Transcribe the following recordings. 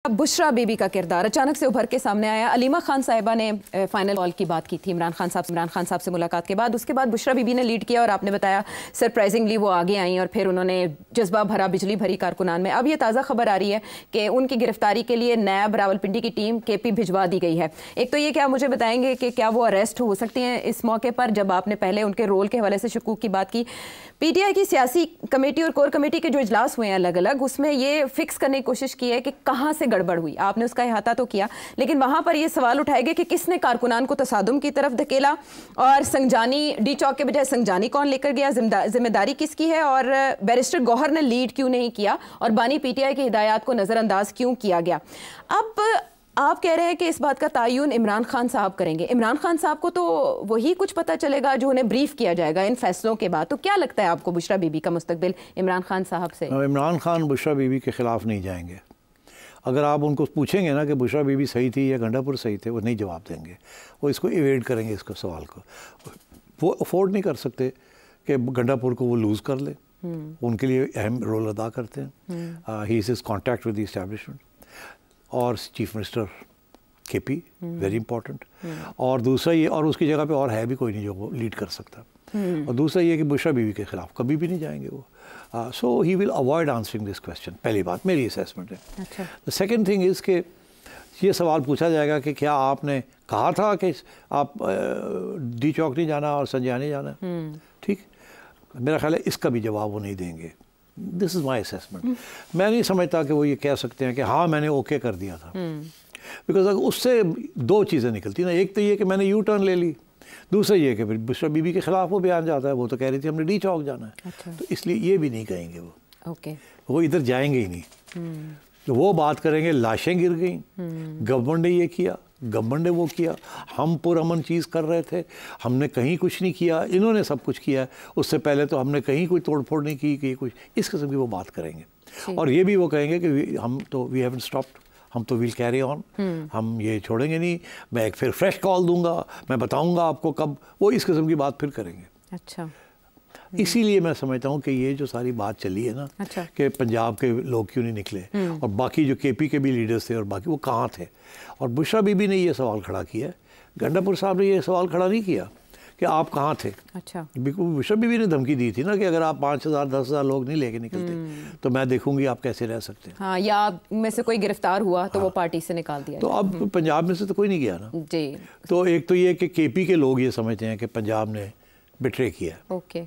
बुशरा बीबी का किरदार अचानक से उभर के सामने आया। अलीमा खान साहिबा ने फाइनल कॉल की बात की थी इमरान खान साहब से मुलाकात के बाद। उसके बाद बुशरा बीबी ने लीड किया और आपने बताया सरप्राइजिंगली वो आगे आई और फिर उन्होंने जज्बा भरा बिजली भरी कारकुनान में। अब ये ताज़ा खबर आ रही है कि उनकी गिरफ्तारी के लिए नैब रावलपिंडी की टीम KP भिजवा दी गई है। एक तो ये क्या मुझे बताएंगे कि क्या वो अरेस्ट हो सकती हैं इस मौके पर, जब आपने पहले उनके रोल के हवाले से शकूक की बात की। PTI की सियासी कमेटी और कोर कमेटी के जो इजलास हुए हैं अलग अलग, उसमें ये फिक्स करने की कोशिश की है कि कहाँ से गड़बड़ हुई। आपने उसका इहाता तो किया, लेकिन वहां पर ये सवाल उठाए गए कि किसने कारकुनान को तसादुम की तरफ धकेला और संजानी डी चौक के बजाय संजानी कौन लेकर गया, जिम्मेदारी किसकी है, और बैरिस्टर गौहर ने लीड क्यों नहीं किया और बानी PTI की हिदायत को नज़रअंदाज क्यों किया गया। अब आप कह रहे हैं कि इस बात का तायुन इमरान खान साहब करेंगे। इमरान खान साहब को तो वही कुछ पता चलेगा जो उन्हें ब्रीफ किया जाएगा इन फैसलों के बाद। तो क्या लगता है आपको बुशरा बीबी का मुस्तकबिल इमरान खान साहब से? इमरान खान बुशरा बीबी के ख़िलाफ़ नहीं जाएंगे। अगर आप उनको पूछेंगे ना कि बुशरा बीबी सही थी या गंडापुर सही थे, वो नहीं जवाब देंगे। वो इसको इवेड करेंगे, इसको सवाल को। वो अफोर्ड नहीं कर सकते कि गंडापुर को वो लूज़ कर ले। उनके लिए अहम रोल अदा करते हैं। He is contact with the establishment और chief minister KP, very important. और दूसरा ये, और उसकी जगह पे और है भी कोई नहीं जो वो लीड कर सकता। और दूसरा ये कि बुशरा बीवी के खिलाफ कभी भी नहीं जाएंगे वो। So he will avoid answering this question. पहली बात मेरी असेसमेंट है। द सेकेंड थिंग इज़ कि ये सवाल पूछा जाएगा कि क्या आपने कहा था कि आप डी चौक नहीं जाना और संजानी जाना। ठीक, मेरा ख्याल है इसका भी जवाब वो नहीं देंगे। This is my assessment. मैं नहीं समझता कि वो ये कह सकते हैं कि हाँ मैंने ओके कर दिया था। बिकॉज अगर उससे दो चीज़ें निकलती ना, एक तो ये कि मैंने यू टर्न ले ली, दूसरा ये कि बुशरा बीबी के ख़िलाफ़ वो बयान जाता है। वो तो कह रही थी हमने डी चौक जाना है। अच्छा। तो इसलिए ये भी नहीं कहेंगे वो। ओके। वो इधर जाएंगे ही नहीं। तो वो बात करेंगे लाशें गिर गई, गवर्नमेंट ने ये किया, गवर्नमेंट ने वो किया, हम पुरअमन चीज़ कर रहे थे, हमने कहीं कुछ नहीं किया, इन्होंने सब कुछ किया। उससे पहले तो हमने कहीं कोई तोड़फोड़ नहीं की कुछ, इस किस्म की वो बात करेंगे। और ये भी वो कहेंगे कि हम तो वी हैवंट स्टॉप्ड, हम तो विल कैरी ऑन, हम ये छोड़ेंगे नहीं, मैं एक फिर फ्रेश कॉल दूंगा, मैं बताऊंगा आपको कब। वो इस किस्म की बात फिर करेंगे। अच्छा। इसीलिए मैं समझता हूँ कि ये जो सारी बात चली है ना, अच्छा, कि पंजाब के लोग क्यों नहीं निकले और बाकी जो KP के भी लीडर्स थे और बाकी वो कहाँ थे। और बुशरा बीबी ने ये सवाल खड़ा किया, गंडापुर साहब ने ये सवाल खड़ा नहीं किया कि आप कहाँ थे। अच्छा। बुशरा बीबी ने धमकी दी थी ना कि अगर आप 5,000 10,000 लोग नहीं लेके निकलते तो मैं देखूंगी आप कैसे रह सकते हैं। हाँ, या आप में से कोई गिरफ्तार हुआ तो वो पार्टी से निकाल दिया। तो अब पंजाब में से तो कोई नहीं गया ना जी। तो एक तो ये कि KP के लोग ये समझते हैं कि पंजाब ने बिट्रे किया। ओके।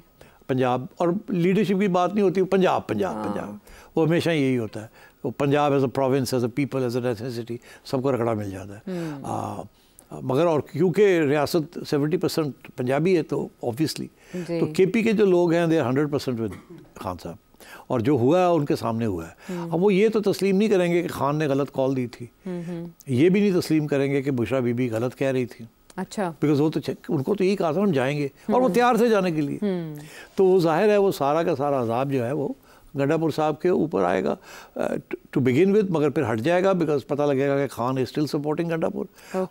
पंजाब और लीडरशिप की बात नहीं होती, पंजाब वो हमेशा यही होता है। वो Punjab as a province, as a people, as a necessity सबको रगड़ा मिल जाता है। मगर और क्योंकि रियासत 70% पंजाबी है तो ऑब्वियसली तो KP के जो लोग हैं दे 100% विद खान साहब, और जो हुआ है उनके सामने हुआ है। अब वो ये तो तस्लीम नहीं करेंगे कि खान ने गलत कॉल दी थी, ये भी नहीं तस्लीम करेंगे कि बुशरा बीबी गलत कह रही थी। अच्छा। बिकॉज वो तो उनको तो यही कहा था हम जाएंगे और वो तैयार थे जाने के लिए। तो वो जाहिर है वो सारा का सारा अजाब जो है वो गंडापुर साहब के ऊपर आएगा टू बिगिन विद, मगर फिर हट जाएगा बिकॉज पता लगेगा कि Khan is still supporting Gandapur.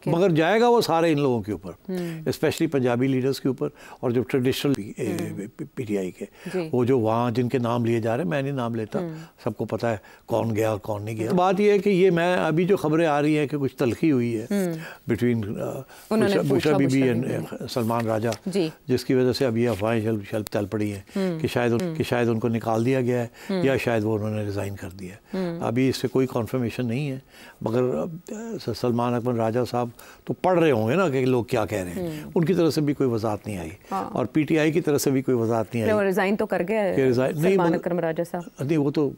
मगर जाएगा वो सारे इन लोगों के ऊपर, स्पेशली पंजाबी लीडर्स के ऊपर और जो ट्रेडिशनल PTI के वो जो वहाँ जिनके नाम लिए जा रहे हैं, मैं नहीं नाम लेता, सबको पता है कौन गया और कौन नहीं गया। तो बात यह है कि ये मैं अभी जो खबरें आ रही हैं कि कुछ तलखी हुई है बिटवीन बुशरा बीबी एंड सलमान राजा, जिसकी वजह से अभी अफवाहें चल पड़ी हैं कि शायद उनको निकाल दिया गया है या शायद वो उन्होंने रिज़ाइन कर दिया है। अभी इससे कोई कॉन्फर्मेशन नहीं है, मगर सलमान अकबर राजा साहब तो पढ़ रहे होंगे ना कि लोग क्या कह रहे हैं। उनकी तरफ से भी कोई वजाहत नहीं आई और PTI की तरफ से भी कोई वजाहत नहीं आई। रिज़ाइन तो कर गए सलमान अकबर राजा साहब। नहीं, वो तो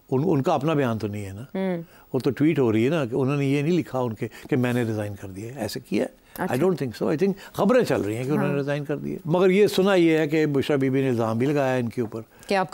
उनका अपना बयान तो नहीं है ना, वो तो ट्वीट हो रही है ना कि उन्होंने ये नहीं लिखा उनके कि मैंने रिज़ाइन कर दिया, ऐसे किया है। I don't think so. I think खबरें चल रही हैं कि उन्होंने रिज़ाइन कर दिए, मगर ये सुना ये है कि बुशरा बीबी ने इल्ज़ाम भी लगाया इनके ऊपर कि आप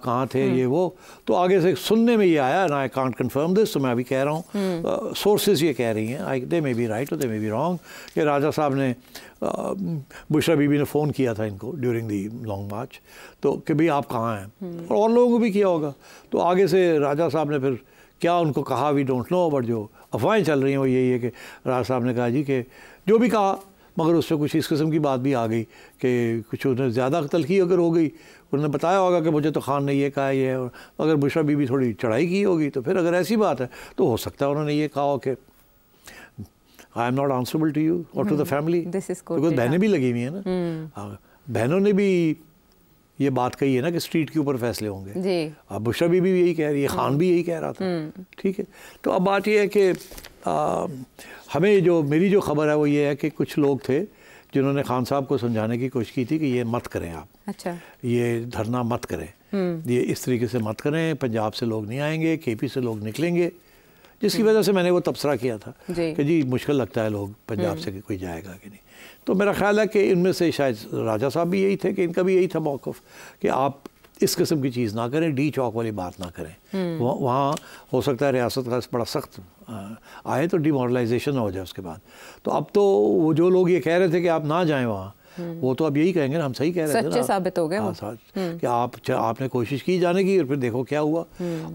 कहाँ थे, ये वो। तो आगे से सुनने में ये आया ना, आई कांट कंफर्म दिस, तो मैं अभी कह रहा हूँ सोर्सेज ये कह रही हैं, दे मे बी राइट और दे मे बी रॉन्ग, कि राजा साहब ने बुशरा बीबी ने फ़ोन किया था इनको ड्यूरिंग दी लॉन्ग मार्च, तो कि भाई आप कहाँ हैं, और लोगों को भी किया होगा। तो आगे से राजा साहब ने फिर क्या उनको कहा वी डोंट नो, बट जो अफवाहें चल रही हैं वो यही है कि राजा साहब ने कहा जी कि जो भी कहा मगर उसमें कुछ इस किस्म की बात भी आ गई कि कुछ उन्हें ज़्यादा तलखी अगर हो गई, उन्होंने बताया होगा कि मुझे तो खान ने ये कहा है, ये, अगर बुशरा बीबी थोड़ी चढ़ाई की होगी तो फिर अगर ऐसी बात है तो हो सकता है उन्होंने ये कहा हो कि I am not answerable to you और टू द फैमिली, बिकॉज बहनें भी लगी हुई हैं ना, बहनों ने भी ये बात कही है ना कि स्ट्रीट के ऊपर फैसले होंगे। अब बुशरा बीबी भी यही कह रही है, खान भी यही कह रहा था, ठीक है। तो अब बात ये है कि हमें जो मेरी जो खबर है वो ये है कि कुछ लोग थे जिन्होंने खान साहब को समझाने की कोशिश की थी कि ये मत करें आप, अच्छा ये धरना मत करें, ये इस तरीके से मत करें, पंजाब से लोग नहीं आएंगे, केपी से लोग निकलेंगे, जिसकी वजह से मैंने वो तबसरा किया था कि जी मुश्किल लगता है लोग पंजाब से कि कोई जाएगा कि नहीं। तो मेरा ख्याल है कि इनमें से शायद राजा साहब भी यही थे कि इनका भी यही था मौक़िफ़ कि आप इस किस्म की चीज़ ना करें, डी चौक वाली बात ना करें। वहाँ हो सकता है रियासत का बड़ा सख्त आए तो डिमोरलाइजेशन ना हो जाए उसके बाद। तो अब तो वो जो लोग ये कह रहे थे कि आप ना जाएं वहाँ, वो तो अब यही कहेंगे ना हम सही कह रहे थे ना, साबित हो गए कि आपने कोशिश की जाने की और फिर देखो क्या हुआ।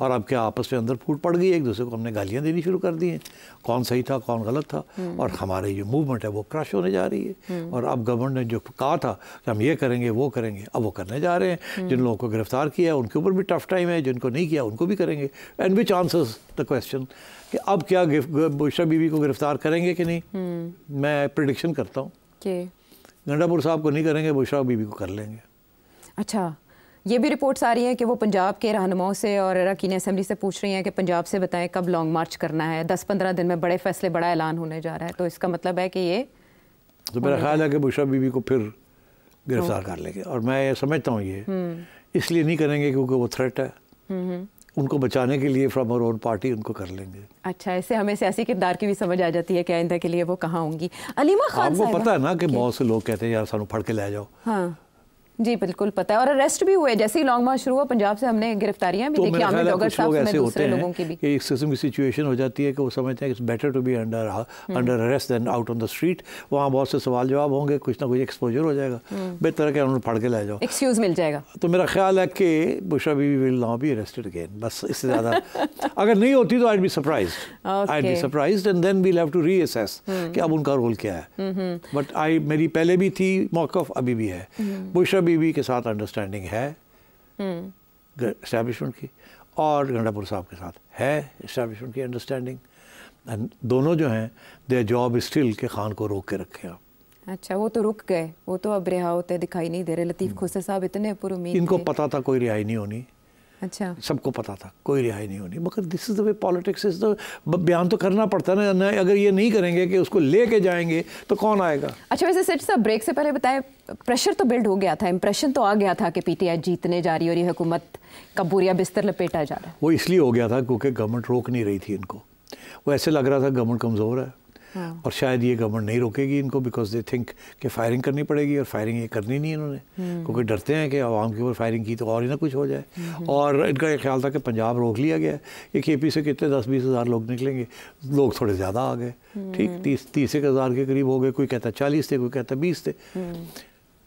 और अब क्या आपस में अंदर फूट पड़ गई, एक दूसरे को हमने गालियाँ देनी शुरू कर दी हैं, कौन सही था कौन गलत था, और हमारी जो मूवमेंट है वो क्रश होने जा रही है। और अब गवर्नमेंट ने जो कहा था कि हम ये करेंगे वो करेंगे, अब वो करने जा रहे हैं। जिन लोगों को गिरफ्तार किया है उनके ऊपर भी टफ टाइम है, जिनको नहीं किया उनको भी करेंगे। And which answers the question कि अब क्या बुशरा बीबी को गिरफ्तार करेंगे कि नहीं। मैं प्रिडिक्शन करता हूँ गंडापुर साहब को नहीं करेंगे, बुशरा बीबी को कर लेंगे। अच्छा, ये भी रिपोर्ट्स आ रही हैं कि वो पंजाब के रहनुमाओं से और अरकान असेंबली से पूछ रही हैं कि पंजाब से बताएं कब लॉन्ग मार्च करना है, 10-15 दिन में बड़े फैसले, बड़ा ऐलान होने जा रहा है। तो इसका मतलब है कि ये तो मेरा ख्याल है कि बुशरा बीबी को फिर गिरफ्तार कर लेंगे। और मैं ये समझता हूँ ये इसलिए नहीं करेंगे क्योंकि वो थ्रेट है, उनको बचाने के लिए फ्रॉम आवर ओन पार्टी उनको कर लेंगे। अच्छा, इससे हमें सियासी किरदार की भी समझ आ जाती है कि आइंदा के लिए वो कहाँ होंगी। अलीमा खान आपको पता है ना कि बहुत से लोग कहते हैं यार सानू फड़ के ले जाओ। हाँ जी बिल्कुल पता है, और अरेस्ट भी हुए जैसे ही लॉन्ग मार्च शुरू हुआ पंजाब से, हमने गिरफ्तारियां भी देखी, आमिर डोगर साहब समेत दूसरे लोगों की भी। कि इस किस्म की सिचुएशन हो जाती है कि वो समझते हैं कि it's better to be under arrest than out on the street. वहाँ बहुत से सवाल जवाब होंगे, कुछ ना कुछ एक्सपोजर हो जाएगा, बेहतर है कि उन्होंने फड़ के ले जाओ, एक्सक्यूज मिल जाएगा। तो मेरा ख्याल है कि Bushra Bibi will not be arrested again, बस इससे ज़्यादा अगर नहीं होती तो I be surprised and then we'll have to reassess कि अब उनका रोल क्या है। बट मेरी पहले भी थी मौक़िफ़, अभी भी है, बुशरा बीबी के साथ अंडरस्टैंडिंग है एस्टैब्लिशमेंट की और गंडापुर साहब के साथ है एस्टैब्लिशमेंट की अंडरस्टैंडिंग, एंड दोनों जो हैं देयर जॉब इज स्टिल के खान को रोक के रखे आप। अच्छा, वो तो रुक गए, वो तो अब रिहा होते दिखाई नहीं दे रहे। लतीफ़ खोसर साहब इतने पुरुमीद, इनको पता था कोई रिहाई नहीं होनी। अच्छा, सबको पता था कोई रिहाई नहीं होनी, मगर this is the way politics is the, बयान तो करना पड़ता है ना। अगर ये नहीं करेंगे कि उसको लेके जाएंगे तो कौन आएगा। अच्छा, वैसे सेठ साहब ब्रेक से पहले बताएं, प्रेशर तो बिल्ड हो गया था, इंप्रेशन तो आ गया था कि पीटीआई जीतने जा रही है और ये हुकूमत का बोरिया बिस्तर लपेटा जा रहा है। वो इसलिए हो गया था क्योंकि गवर्नमेंट रोक नहीं रही थी इनको, वो ऐसे लग रहा था गवर्नमेंट कमज़ोर है। हाँ। और शायद ये गवर्नमेंट नहीं रोकेगी इनको बिकॉज दे थिंक कि फायरिंग करनी पड़ेगी, और फायरिंग ये करनी नहीं इन्होंने, क्योंकि डरते हैं कि आवाम के ऊपर फायरिंग की तो और ही ना कुछ हो जाए। और इनका एक ख्याल था कि पंजाब रोक लिया गया है, ये केपी से कितने 10-20 हज़ार लोग निकलेंगे, लोग थोड़े ज़्यादा आ गए, ठीक 30 हज़ार के करीब हो गए, कोई कहता 40 थे, कोई कहता 20 थे।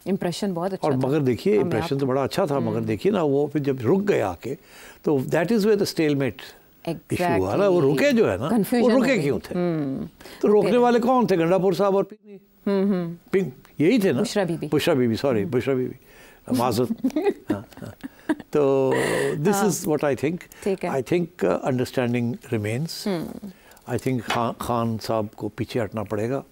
इम्प्रेशन बहुत अच्छा और मगर देखिए इम्प्रेशन तो बड़ा अच्छा था, मगर देखिए ना वो फिर जब रुक गए आके, तो that is where the stalemate issue हुआ ना। वो रुके जो है ना, वो रुके क्यों थे, तो रोकने वाले कौन थे, गंडापुर साहब और पिंग यही थे ना, बुशरा बीबी सॉरी बुशरा बीबी माजूद। तो this is what I think understanding remains. I think Khan साहब को पीछे हटना पड़ेगा।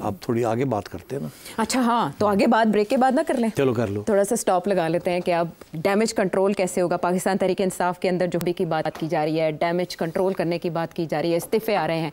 आप थोड़ी आगे बात करते हैं ना। अच्छा हाँ, तो आगे बात ब्रेक के बाद ना कर लें? चलो कर लो, थोड़ा सा स्टॉप लगा लेते हैं कि अब डैमेज कंट्रोल कैसे होगा। पाकिस्तान तहरीक इंसाफ के अंदर जो भी की बात की जा रही है, डैमेज कंट्रोल करने की बात की जा रही है, इस्तीफे आ रहे हैं।